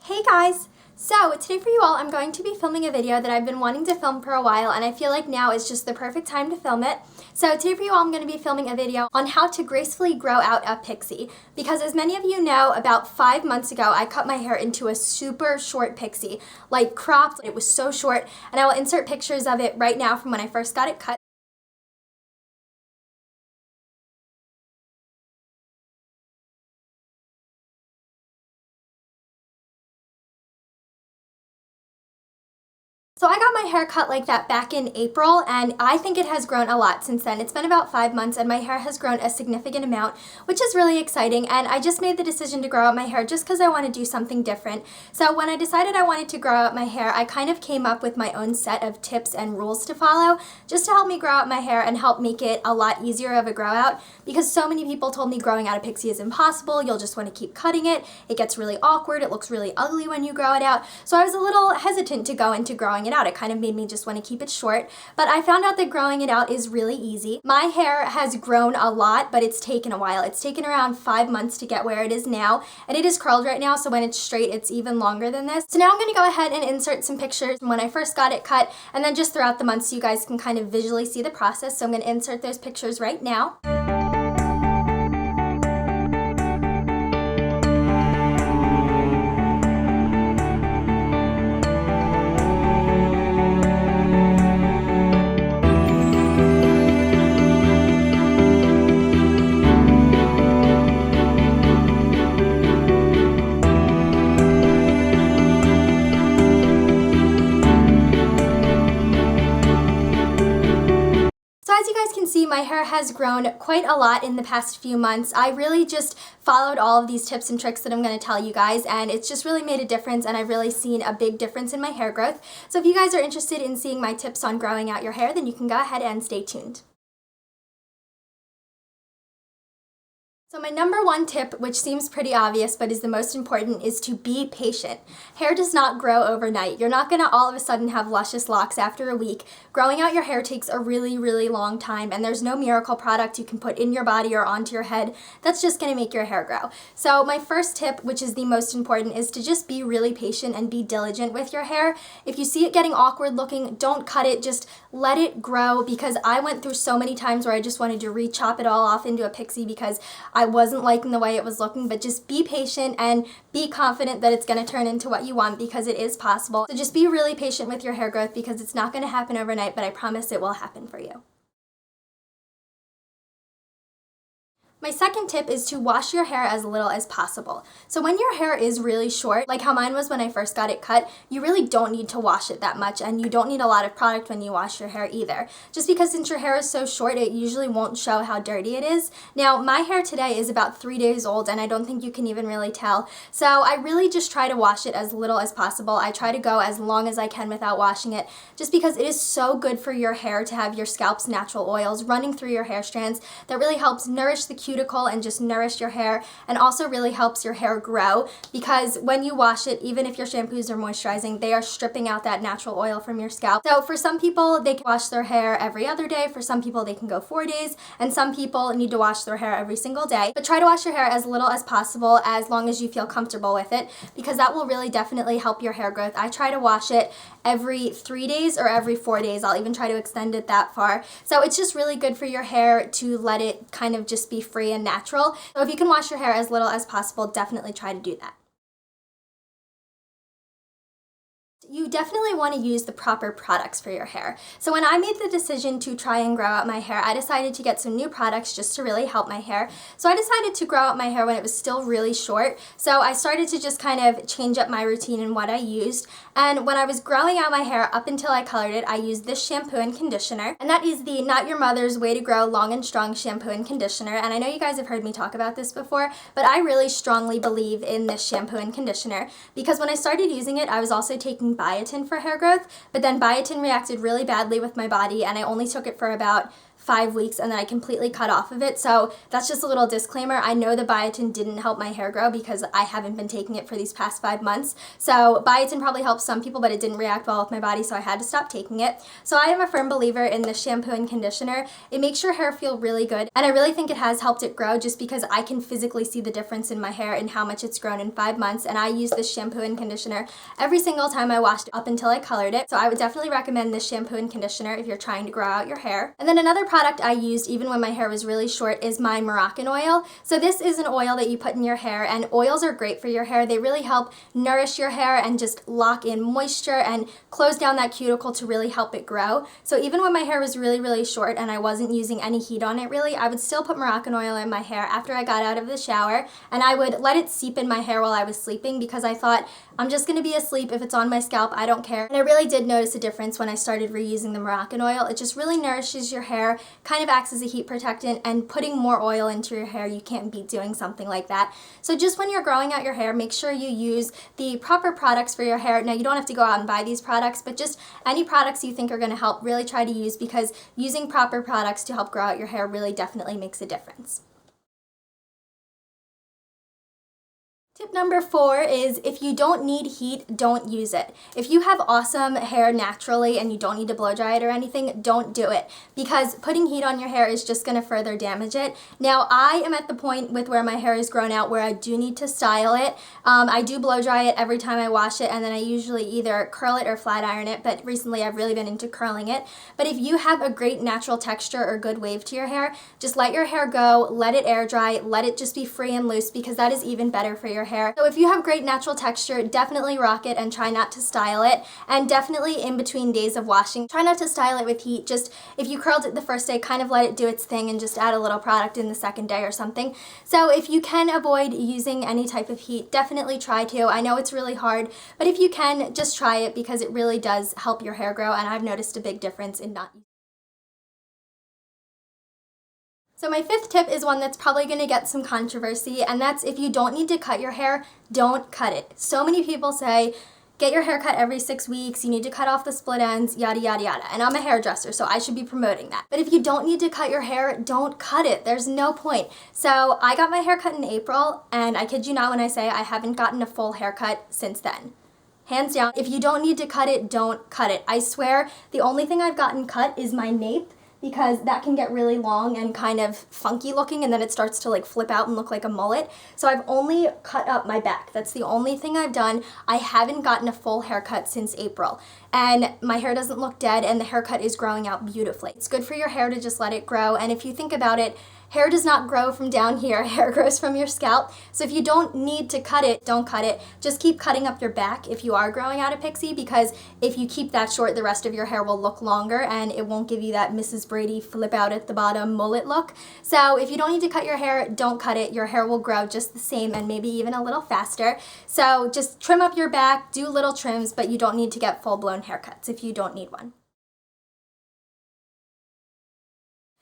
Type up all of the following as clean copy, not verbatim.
Hey guys! So today for you all, I'm going to be filming a video that I've been wanting to film for a while, and I feel like now is just the perfect time to film it. So today for you all, I'm going to be filming a video on how to gracefully grow out a pixie. Because as many of you know, about 5 months ago, I cut my hair into a super short pixie. Like cropped, it was so short, and I will insert pictures of it right now from when I first got it cut. So I got my hair cut like that back in April, and I think it has grown a lot since then. It's been about 5 months and my hair has grown a significant amount, which is really exciting, and I just made the decision to grow out my hair just because I want to do something different. So when I decided I wanted to grow out my hair, I kind of came up with my own set of tips and rules to follow just to help me grow out my hair and help make it a lot easier of a grow out, because so many people told me growing out a pixie is impossible, you'll just want to keep cutting it, it gets really awkward, it looks really ugly when you grow it out. So I was a little hesitant to go into growing it out. It kind of made me just want to keep it short, but I found out that growing it out is really easy. My hair has grown a lot, but it's taken a while. It's taken around 5 months to get where it is now, and it is curled right now, so when it's straight, it's even longer than this. So now I'm going to go ahead and insert some pictures from when I first got it cut, and then just throughout the month so you guys can kind of visually see the process. So I'm going to insert those pictures right now. As you guys can see, my hair has grown quite a lot in the past few months. I really just followed all of these tips and tricks that I'm going to tell you guys, and it's just really made a difference, and I've really seen a big difference in my hair growth. So if you guys are interested in seeing my tips on growing out your hair, then you can go ahead and stay tuned. So my number one tip, which seems pretty obvious but is the most important, is to be patient. Hair does not grow overnight. You're not going to all of a sudden have luscious locks after a week. Growing out your hair takes a really, really long time, and there's no miracle product you can put in your body or onto your head that's just going to make your hair grow. So my first tip, which is the most important, is to just be really patient and be diligent with your hair. If you see it getting awkward looking, don't cut it, just let it grow, because I went through so many times where I just wanted to re-chop it all off into a pixie because I wasn't liking the way it was looking. But just be patient and be confident that it's going to turn into what you want, because it is possible. So just be really patient with your hair growth, because it's not going to happen overnight, but I promise it will happen for you. My second tip is to wash your hair as little as possible. So when your hair is really short, like how mine was when I first got it cut, you really don't need to wash it that much, and you don't need a lot of product when you wash your hair either. Just because since your hair is so short, it usually won't show how dirty it is. Now, my hair today is about 3 days old, and I don't think you can even really tell. So I really just try to wash it as little as possible. I try to go as long as I can without washing it, just because it is so good for your hair to have your scalp's natural oils running through your hair strands. That really helps nourish the cuticle and just nourish your hair, and also really helps your hair grow, because when you wash it, even if your shampoos are moisturizing, they are stripping out that natural oil from your scalp. So for some people, they can wash their hair every other day. For some people, they can go 4 days, and some people need to wash their hair every single day. But try to wash your hair as little as possible, as long as you feel comfortable with it, because that will really definitely help your hair growth. I try to wash it every 3 days or every 4 days. I'll even try to extend it that far. So it's just really good for your hair to let it kind of just be free and natural. So if you can wash your hair as little as possible, definitely try to do that. You definitely want to use the proper products for your hair. So when I made the decision to try and grow out my hair, I decided to get some new products just to really help my hair. So I decided to grow out my hair when it was still really short. So I started to just kind of change up my routine and what I used. And when I was growing out my hair up until I colored it, I used this shampoo and conditioner. And that is the Not Your Mother's Way to Grow Long and Strong shampoo and conditioner. And I know you guys have heard me talk about this before, but I really strongly believe in this shampoo and conditioner, because when I started using it, I was also taking biotin for hair growth, but then biotin reacted really badly with my body, and I only took it for about 5 weeks and then I completely cut off of it. So that's just a little disclaimer. I know the biotin didn't help my hair grow because I haven't been taking it for these past 5 months. So biotin probably helps some people, but it didn't react well with my body, so I had to stop taking it. So I am a firm believer in this shampoo and conditioner. It makes your hair feel really good, and I really think it has helped it grow just because I can physically see the difference in my hair and how much it's grown in 5 months, and I use this shampoo and conditioner every single time I washed it up until I colored it. So I would definitely recommend this shampoo and conditioner if you're trying to grow out your hair. And then another product I used even when my hair was really short is my Moroccan oil. So this is an oil that you put in your hair, and oils are great for your hair. They really help nourish your hair and just lock in moisture and close down that cuticle to really help it grow. So even when my hair was really short and I wasn't using any heat on it really, I would still put Moroccan oil in my hair after I got out of the shower, and I would let it seep in my hair while I was sleeping because I thought, I'm just gonna be asleep. If it's on my scalp, I don't care. And I really did notice a difference when I started reusing the Moroccan oil. It just really nourishes your hair, kind of acts as a heat protectant, and putting more oil into your hair, you can't beat doing something like that. So just when you're growing out your hair, make sure you use the proper products for your hair. Now you don't have to go out and buy these products, but just any products you think are gonna help, really try to use, because using proper products to help grow out your hair really definitely makes a difference. Tip number 4 is if you don't need heat, don't use it. If you have awesome hair naturally and you don't need to blow dry it or anything, don't do it, because putting heat on your hair is just going to further damage it. Now I am at the point with where my hair is grown out where I do need to style it. I do blow dry it every time I wash it, and then I usually either curl it or flat iron it, but recently I've really been into curling it. But if you have a great natural texture or good wave to your hair, just let your hair go, let it air dry, let it just be free and loose, because that is even better for your hair. So if you have great natural texture, definitely rock it and try not to style it. And definitely in between days of washing, try not to style it with heat. Just if you curled it the first day, kind of let it do its thing and just add a little product in the second day or something. So if you can avoid using any type of heat, definitely try to. I know it's really hard, but if you can, just try it, because it really does help your hair grow, and I've noticed a big difference in not using. So my 5th tip is one that's probably going to get some controversy, and that's if you don't need to cut your hair, don't cut it. So many people say, get your hair cut every 6 weeks, you need to cut off the split ends, yada yada yada. And I'm a hairdresser, so I should be promoting that. But if you don't need to cut your hair, don't cut it. There's no point. So I got my hair cut in April, and I kid you not when I say I haven't gotten a full haircut since then. Hands down, if you don't need to cut it, don't cut it. I swear, the only thing I've gotten cut is my nape, because that can get really long and kind of funky looking, and then it starts to like flip out and look like a mullet. So I've only cut up my back. That's the only thing I've done. I haven't gotten a full haircut since April. And my hair doesn't look dead, and the haircut is growing out beautifully. It's good for your hair to just let it grow, and if you think about it, hair does not grow from down here, hair grows from your scalp. So if you don't need to cut it, don't cut it. Just keep cutting up your back if you are growing out a pixie, because if you keep that short, the rest of your hair will look longer and it won't give you that Mrs. Brady flip out at the bottom mullet look. So if you don't need to cut your hair, don't cut it. Your hair will grow just the same and maybe even a little faster. So just trim up your back, do little trims, but you don't need to get full-blown haircuts if you don't need one.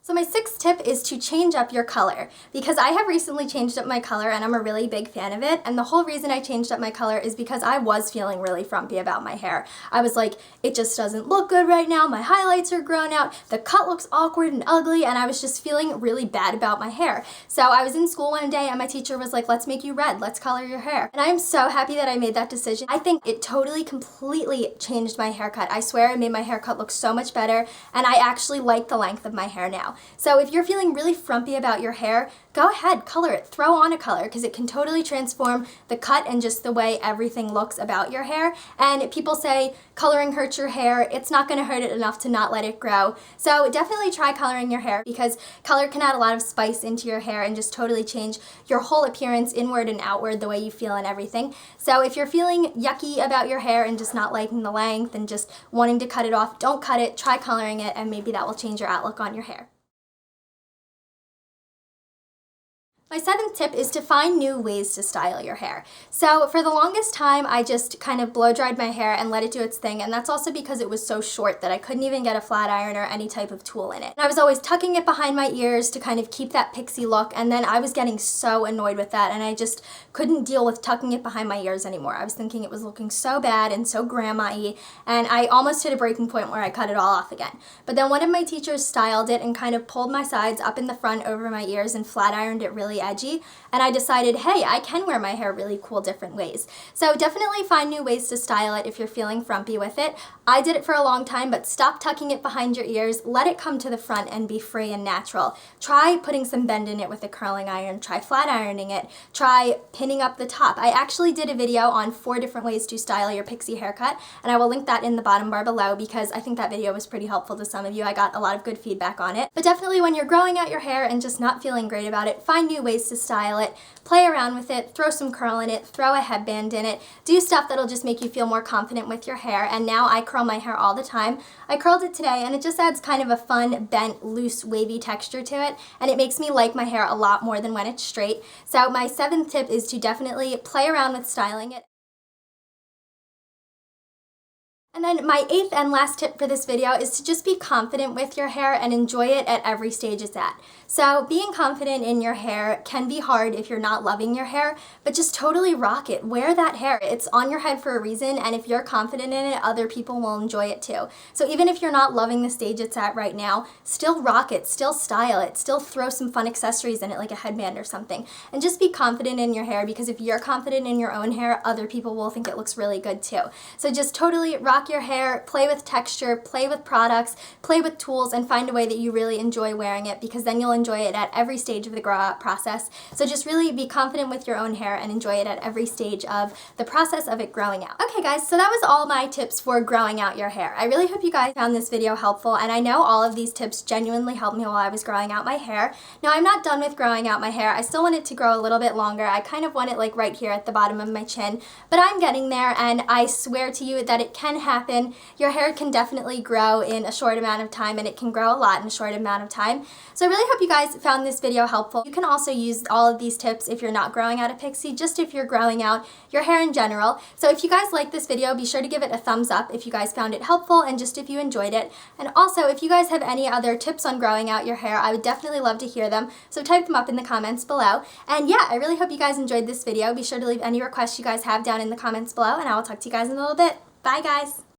So my 6th tip is to change up your color, because I have recently changed up my color and I'm a really big fan of it. And the whole reason I changed up my color is because I was feeling really frumpy about my hair. I was like, it just doesn't look good right now. My highlights are grown out. The cut looks awkward and ugly, and I was just feeling really bad about my hair. So I was in school one day and my teacher was like, let's make you red. Let's color your hair. And I am so happy that I made that decision. I think it totally, completely changed my haircut. I swear it made my haircut look so much better, and I actually like the length of my hair now. So if you're feeling really frumpy about your hair, go ahead, color it. Throw on a color, because it can totally transform the cut and just the way everything looks about your hair. And people say coloring hurts your hair. It's not going to hurt it enough to not let it grow. So definitely try coloring your hair, because color can add a lot of spice into your hair and just totally change your whole appearance, inward and outward, the way you feel and everything. So if you're feeling yucky about your hair and just not liking the length and just wanting to cut it off, don't cut it. Try coloring it, and maybe that will change your outlook on your hair. My 7th tip is to find new ways to style your hair. So for the longest time, I just kind of blow dried my hair and let it do its thing, and that's also because it was so short that I couldn't even get a flat iron or any type of tool in it. And I was always tucking it behind my ears to kind of keep that pixie look, and then I was getting so annoyed with that, and I just couldn't deal with tucking it behind my ears anymore. I was thinking it was looking so bad and so grandma-y, and I almost hit a breaking point where I cut it all off again. But then one of my teachers styled it and kind of pulled my sides up in the front over my ears and flat ironed it really edgy, and I decided, hey, I can wear my hair really cool different ways. So definitely find new ways to style it if you're feeling frumpy with it. I did it for a long time, but stop tucking it behind your ears, let it come to the front and be free and natural. Try putting some bend in it with a curling iron, try flat ironing it, try pinning up the top. I actually did a video on 4 different ways to style your pixie haircut, and I will link that in the bottom bar below because I think that video was pretty helpful to some of you. I got a lot of good feedback on it. But definitely when you're growing out your hair and just not feeling great about it, find new ways to style it, play around with it, throw some curl in it, throw a headband in it, do stuff that'll just make you feel more confident with your hair. And now I curl my hair all the time. I curled it today and it just adds kind of a fun, bent, loose, wavy texture to it, and it makes me like my hair a lot more than when it's straight. So my 7th tip is to definitely play around with styling it. And then my 8th and last tip for this video is to just be confident with your hair and enjoy it at every stage it's at. So being confident in your hair can be hard if you're not loving your hair, but just totally rock it. Wear that hair. It's on your head for a reason, and if you're confident in it, other people will enjoy it too. So even if you're not loving the stage it's at right now, still rock it, still style it, still throw some fun accessories in it like a headband or something. And just be confident in your hair, because if you're confident in your own hair, other people will think it looks really good too. So just totally rock your hair, play with texture, play with products, play with tools, and find a way that you really enjoy wearing it, because then you'll enjoy it at every stage of the grow out process. So just really be confident with your own hair and enjoy it at every stage of the process of it growing out. Okay guys, so that was all my tips for growing out your hair. I really hope you guys found this video helpful, and I know all of these tips genuinely helped me while I was growing out my hair. Now I'm not done with growing out my hair. I still want it to grow a little bit longer. I kind of want it like right here at the bottom of my chin, but I'm getting there, and I swear to you that it can happen. Your hair can definitely grow in a short amount of time, and it can grow a lot in a short amount of time. So I really hope you guys found this video helpful. You can also use all of these tips if you're not growing out a pixie, just if you're growing out your hair in general. So if you guys like this video, be sure to give it a thumbs up if you guys found it helpful and just if you enjoyed it. And also, if you guys have any other tips on growing out your hair, I would definitely love to hear them. So type them up in the comments below. And yeah, I really hope you guys enjoyed this video. Be sure to leave any requests you guys have down in the comments below, and I will talk to you guys in a little bit. Bye guys!